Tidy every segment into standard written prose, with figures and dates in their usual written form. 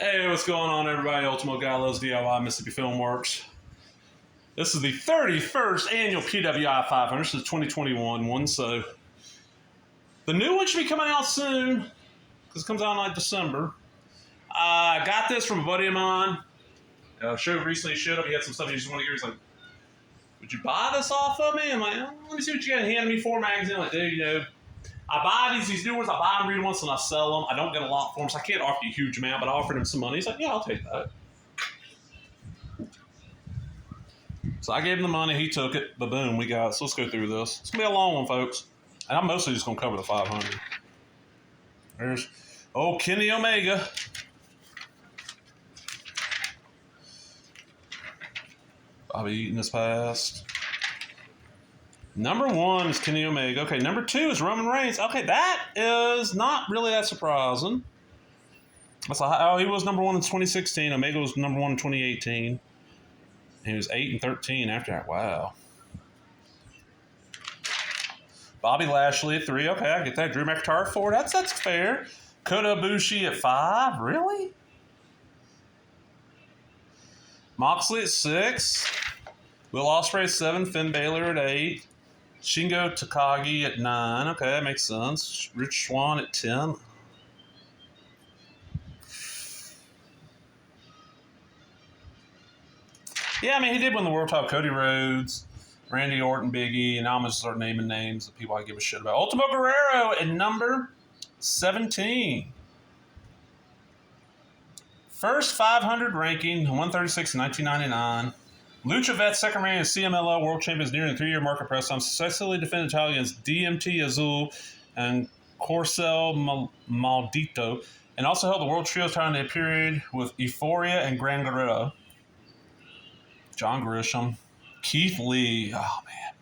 Hey, what's going on, everybody? Ultimo Guy Loves DIY, Mississippi Filmworks. This is the 31st annual PWI 500. This is the 2021 one, so the new one should be coming out soon because it comes out in like December. I got this from a buddy of mine. Showed recently, showed up. He had some stuff he just wanted to hear. He's like, "Would you buy this off of me?" I'm like, "Let me see what you got." He handed me 4 magazines. I'm like, dude, I buy these new ones. I buy them, read them once, and I sell them. I don't get a lot for them, so I can't offer you a huge amount, but I offered him some money. He's like, "Yeah, I'll take that." So I gave him the money. He took it. But boom, we got it. So let's go through this. It's going to be a long one, folks. And I'm mostly just going to cover the 500. There's Kenny Omega. Bobby Eaton has passed. Number 1 is Kenny Omega. Okay, number 2 is Roman Reigns. Okay, that is not really that surprising. He was number 1 in 2016. Omega was number 1 in 2018. He was 8-13 after that. Wow. Bobby Lashley at 3. Okay, I get that. Drew McIntyre at 4. That's fair. Kota Ibushi at 5. Really? Moxley at 6. Will Ospreay at 7. Finn Balor at 8. Shingo Takagi at 9. Okay, that makes sense. Rich Swann at 10. Yeah, I mean, he did win the World Title. Cody Rhodes, Randy Orton, Big E, and now I'm going to start naming names of people I give a shit about. Ultimo Guerrero at number 17. First 500 ranking, 136 in 1999. Lucha Vet's second reign as CMLL World Champions nearing the 3-year mark of press time. Successfully defended the title against DMT Azul and Corcel Maldito. And also held the World Trios title in a period with Euphoria and Gran Guerrero. John Grisham. Keith Lee. Oh, man.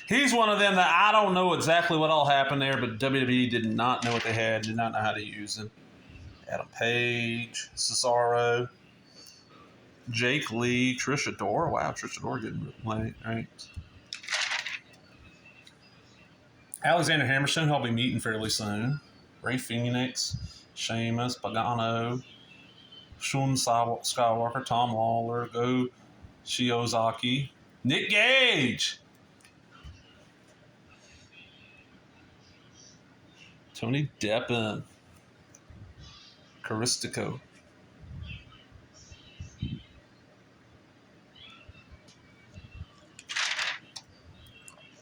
He's one of them that I don't know exactly what all happened there, but WWE did not know what they had, did not know how to use him. Adam Page, Cesaro, Jake Lee, Trish Adora. Wow, Trish Adora getting late, right? Alexander Hammerstone, who I'll be meeting fairly soon. Ray Phoenix, Sheamus, Pagano, Shun Skywalker, Tom Lawler, Go Shiozaki, Nick Gage, Tony Deppen, Caristico,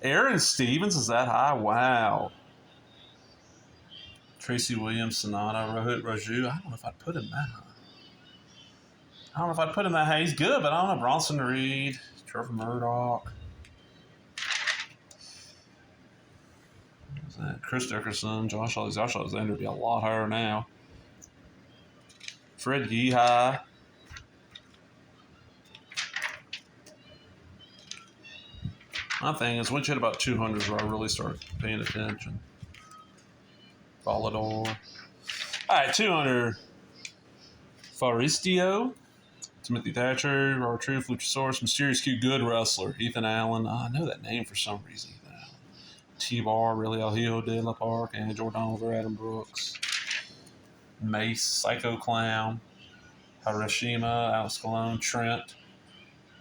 Aaron Stevens is that high? Wow. Tracy Williams, Sonata, Rohit Raju. I don't know if I'd put him that high. He's good, but I don't know. Bronson Reed, Trevor Murdoch. Chris Dickerson, Josh Alexander would be a lot higher now. Fred Yehi. My thing is, once you hit about 200 is where I really start paying attention. Volador. All right, 200. Faristio. Timothy Thatcher. R-Truth. Luchasaurus. Mysterious Q. Good wrestler. Ethan Allen. I know that name for some reason. Ethan Allen. T-Bar. Really El Hijo de la Park. And Jordan Oliver. Adam Brooks. Mace. Psycho Clown. Hiroshima. Alex Colon. Trent.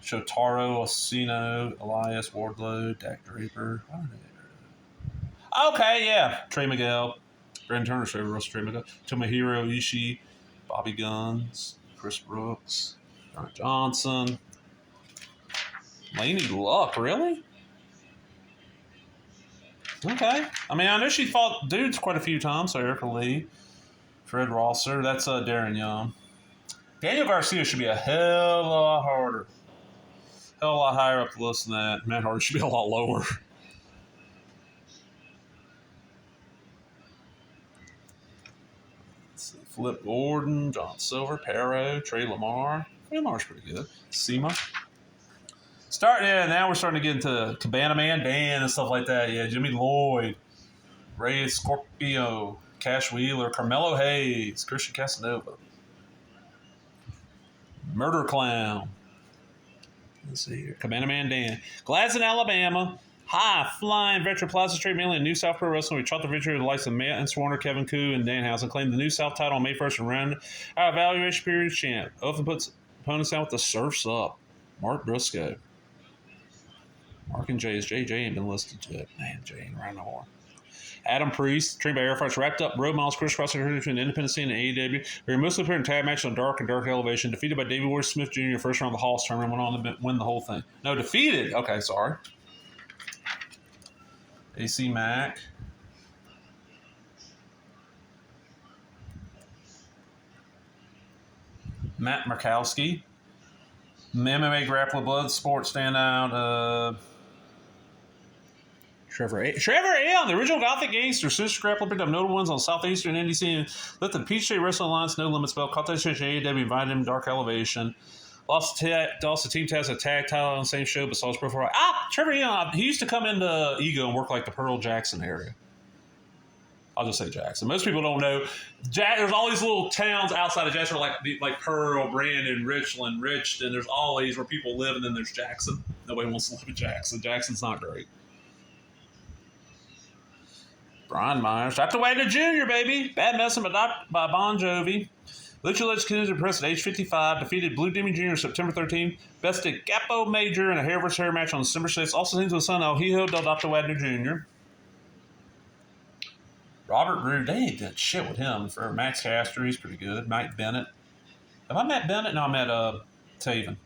Shotaro Osino. Elias Wardlow. Dak Draper. I don't know. Okay, yeah. Trey Miguel. Brandon Turner's favorite wrestler, Trey Miguel. Tomohiro Ishii. Bobby Guns. Chris Brooks. John Johnson. Laney Luck, really? Okay. I mean, I know she fought dudes quite a few times, so Erica Lee. Fred Rosser. That's Darren Young. Daniel Garcia should be a hell of a lot harder. Hell of a lot higher up the list than that. Matt Hardy should be a lot lower. Let's see. Flip Gordon, John Silver, Perro, Trey Lamar. Trey Lamar's pretty good. SEMA. Now we're starting to get into Cabana Man Dan and stuff like that. Yeah, Jimmy Lloyd, Ray Scorpio, Cash Wheeler, Carmelo Hayes, Christian Casanova. Murder Clown. Let's see here. Cabana Man Dan. Gladson, Alabama. High-flying veteran Plaza Straight mainly in New South Pro Wrestling. We chalked the victory with the likes of Matt and Swarner, Kevin Koo, and Danhausen. Claimed the New South title on May 1st and round our evaluation period champ. Often puts opponents out with the surfs up. Mark Briscoe. Mark and Jay's. JJ ain't been listed yet. Man, Jay ain't around no more. Adam Priest, trained by Air Force, wrapped up Road Miles crisscross between Independent Scene and AEW. They were mostly appearing in tag matches on Dark and Dark Elevation. Defeated by David Ward Smith Jr. first round of the Hall tournament. Went on to win the whole thing. No, defeated. Okay, sorry. AC Mack. Matt Murkowski. MMA Grappler Blood Sports standout. Trevor Aeon, the original Gothic gangster, sister grappler, picked up notable wins on Southeastern NDC and lifted the Peachtree Wrestling Alliance No Limits belt. Caught that shit at AEW, invited him to Dark Elevation. Lost to Team Taz a tag title on the same show, but saw his profile. Trevor Aeon, he used to come into Ego and work like the Pearl Jackson area. I'll just say Jackson. Most people don't know. There's all these little towns outside of Jackson, like Pearl, Brandon, Richland, Richton. There's all these where people live, and then there's Jackson. Nobody wants to live in Jackson. Jackson's not great. Brian Myers. Dr. Wagner Jr., baby. Bad Medicine by Bon Jovi. Lucha Legends impressed at age 55. Defeated Blue Demon Jr. September 13th. Bested Gapo Major in a hair versus hair match on December 6th. Also sings with son El Hijo del Dr. Wagner Jr. Robert Roode. They ain't did shit with him. For Max Caster, he's pretty good. Mike Bennett. Have I met Bennett? No, I met Taven.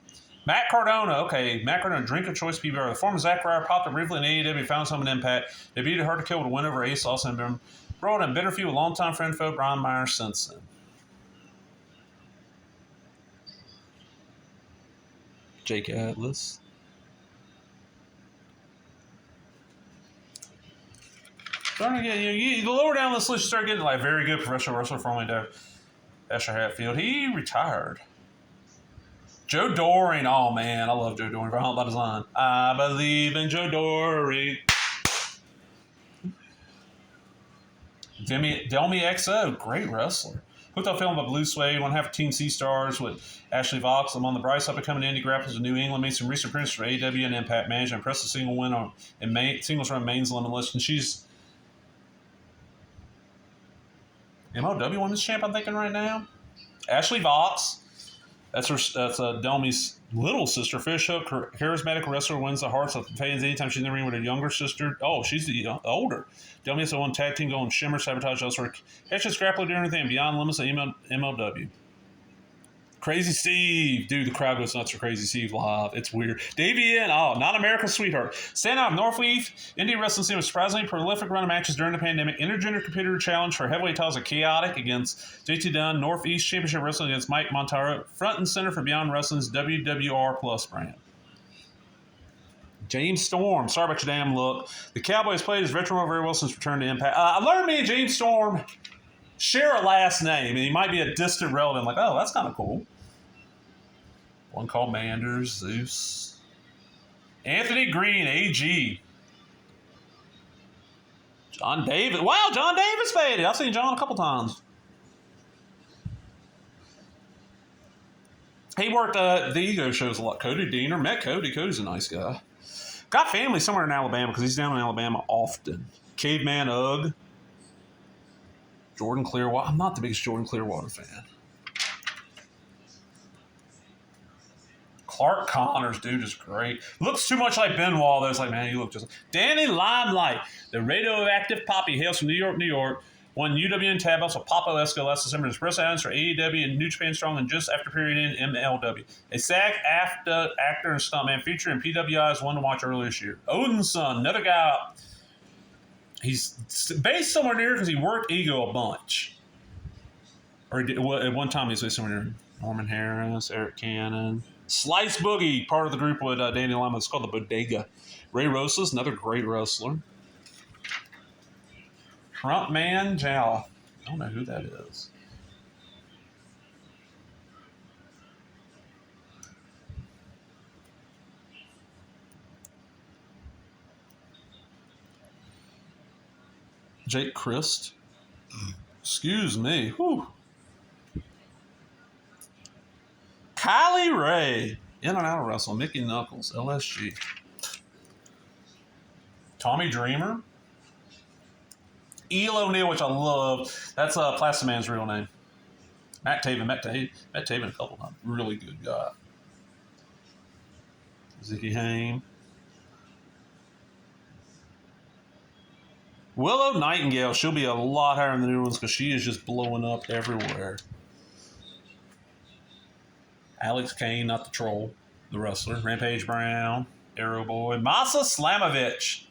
Matt Cardona, okay. Matt Cardona, drink of choice PBR. The former Zack Ryder popped up briefly in AEW, found some in Impact. Debuted Hard to Kill with a win over Ace Austin. Been brought in bitter feud with longtime friend foe Brian Myers since then. Jake Atlas. Starting to get, you lower down this list, you start getting like very good professional wrestler formerly Asher Hatfield. He retired. Joe Doring. Oh, man. I love Joe Doring. I don't know about his line. I believe in Joe Doring. Delmy XO. Great wrestler. Hooked up film by Blue Suede. One half of Team Sea Stars with Ashley Vox. I'm on the bright side becoming Indie Grapplers in New England. Made some recent appearances for AEW and Impact Management. Impressive single win in singles run Maine's Limitless. And she's MLW Women's Champ, I'm thinking right now. Ashley Vox. That's Delmy's little sister. Fish Hook, charismatic wrestler, wins the hearts of fans anytime she's in the ring with her younger sister. Oh, she's the older. Delmy has the one tag team going. Shimmer, Sabotage, elsewhere. Catch this grappler doing everything beyond limits of MLW. Crazy Steve. Dude, the crowd goes nuts for Crazy Steve live. It's weird. Davey N. Oh, not America's sweetheart. Stand out of Northleaf. Indie wrestling scene was surprisingly prolific run of matches during the pandemic. Intergender competitor challenge for heavyweight titles at Chaotic against JT Dunn. Northeast Championship Wrestling against Mike Montaro. Front and center for Beyond Wrestling's WWR Plus brand. James Storm. Sorry about your damn look. The Cowboys played his veteran role very well since return to Impact. I learned me and James Storm share a last name, and he might be a distant relative. Like, oh, that's kind of cool. One called Manders, Zeus. Anthony Green, AG. John Davis. Wow, John Davis faded. I've seen John a couple times. He worked the Ego shows a lot. Cody Deaner. Met Cody. Cody's a nice guy. Got family somewhere in Alabama because he's down in Alabama often. Caveman Ugg. Jordan Clearwater. I'm not the biggest Jordan Clearwater fan. Clark Connors, dude, is great. Looks too much like Benoit, though. It's like, man, you look just like Danny Limelight, the radioactive poppy, hails from New York, New York. Won UWN tab belts with Papa Esco last December. His press announced for AEW and New Japan Strong and just after period in MLW. A SAG actor and stuntman featuring PWI's one to watch earlier this year. Odin's son, another guy. He's based somewhere near because he worked Ego a bunch. Or he did, at one time he was based somewhere near Norman Harris, Eric Cannon. Slice Boogie, part of the group with Danny Lima. It's called the Bodega. Ray Rosas, another great wrestler. Trump Man Jal. I don't know who that is. Jake Christ. Excuse me. Whew. Kylie Ray. In and out of wrestling. Mickey Knuckles. LSG. Tommy Dreamer. Eel O'Neill, which I love. That's Plastic Man's real name. Matt Taven, a couple times. Really good guy. Zicky Hain. Willow Nightingale. She'll be a lot higher in the new ones because she is just blowing up everywhere. Alex Kane, not the troll, the wrestler. Rampage Brown. Arrow Boy. Masa Slamovich.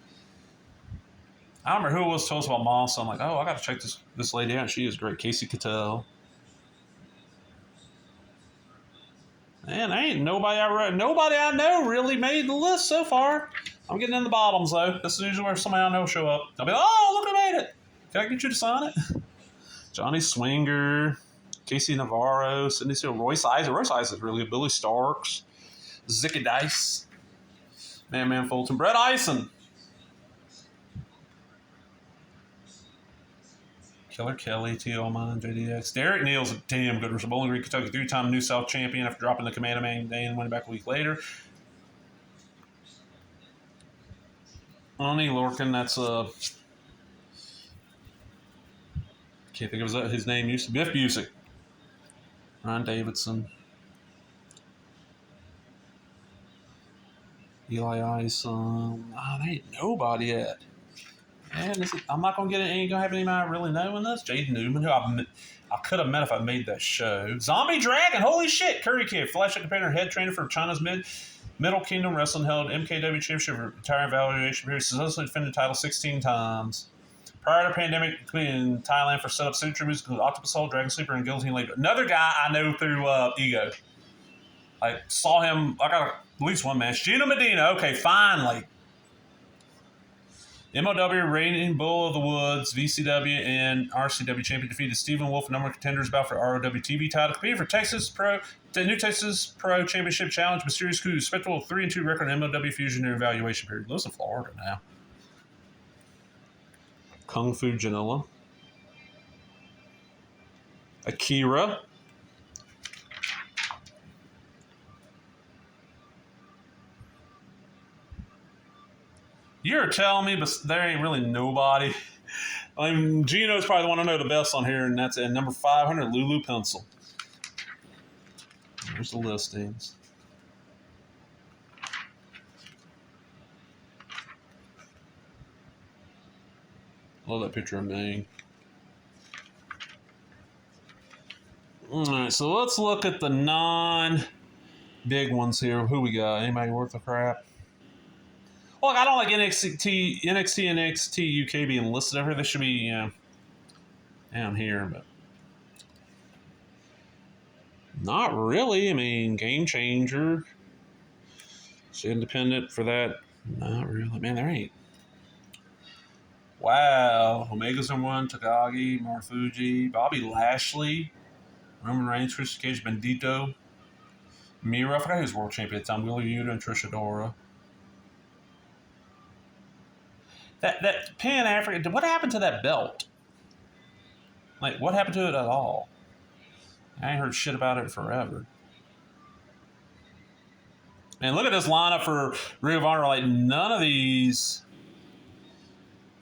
I don't remember who it was told us about Masa. I'm like, oh, I got to check this lady out. She is great. Casey Cattell. Man, ain't nobody I know really made the list so far. I'm getting in the bottoms, though. This is usually where somebody I know show up. I'll be like, oh, look, I made it. Can I get you to sign it? Johnny Swinger, Casey Navarro, Sidney Seal, Royce Isaac. Royce Isaac is really good. Billy Starks, Zicky Dice, Man Fulton, Brett Eisen, Killer Kelly, T.O. Mine, JDX. Derek Neal's a damn good wrestler. Bowling Green, Kentucky, 3-time New South champion after dropping the Commando Man day and winning back a week later. Oni Lorcan, that's can't think of his name. Used to Biff Busick. Ryan Davidson. Eli Ison. There ain't nobody yet. Man, I'm not gonna get it. Ain't gonna have anybody I really know in this. Jaden Newman, who I could have met if I made that show. Zombie Dragon, holy shit! Curry Kid, flagship competitor, head trainer for China's Middle Kingdom Wrestling, held MKW Championship entire evaluation period. Successfully defended the title 16 times. Prior to the pandemic, including in Thailand for setup signature music with Octopus Soul, Dragon Sleeper, and Guillotine Labor. Another guy I know through Ego. I saw him. I got at least one match. Gino Medina. Okay, finally. MLW reigning Bull of the Woods, VCW, and RCW champion defeated Stephen Wolf, a number of contenders bout for ROW TV title. Competing for the New Texas Pro Championship Challenge, Mysterious Coup, respectable 3-2 record in MLW Fusion and evaluation period. Lives in Florida now. Kung Fu Janilla. Akira. You're telling me, but there ain't really nobody. I mean, Gino's probably the one I know the best on here, and that's at number 500, Lulu Pencil. There's the listings. Love that picture of me. All right, so let's look at the non-big ones here. Who we got? Anybody worth the crap? Well, I don't like NXT, NXT UK being listed over here. This should be, down here, but not really. I mean, Game Changer. It's independent for that. Not really. Man, there ain't. Wow. Omega's number one. Takagi, Marufuji, Bobby Lashley, Roman Reigns, Christian Cage, Bendito, Miro. I forgot who's world champion at the time. Wheeler Yuta and Trish Adora. That Pan Africa, what happened to that belt? Like, what happened to it at all? I ain't heard shit about it forever. Man, look at this lineup for Ring of Honor. Like, none of these.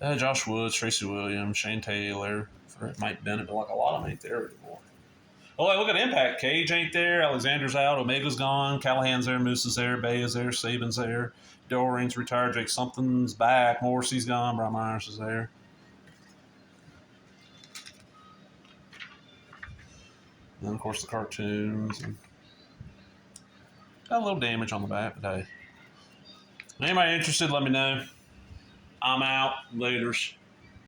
Josh Woods, Tracy Williams, Shane Taylor, Mike Bennett, but like a lot of them ain't there anymore. Oh, like, look at Impact. Cage ain't there. Alexander's out. Omega's gone. Callahan's there. Moose is there. Bay is there. Saban's there. Daryl Reigns retired. Jake Something's back. Morrissey's gone. Brian Myers is there. And then, of course, the cartoons. And got a little damage on the back today. Anybody interested, let me know. I'm out. Laters.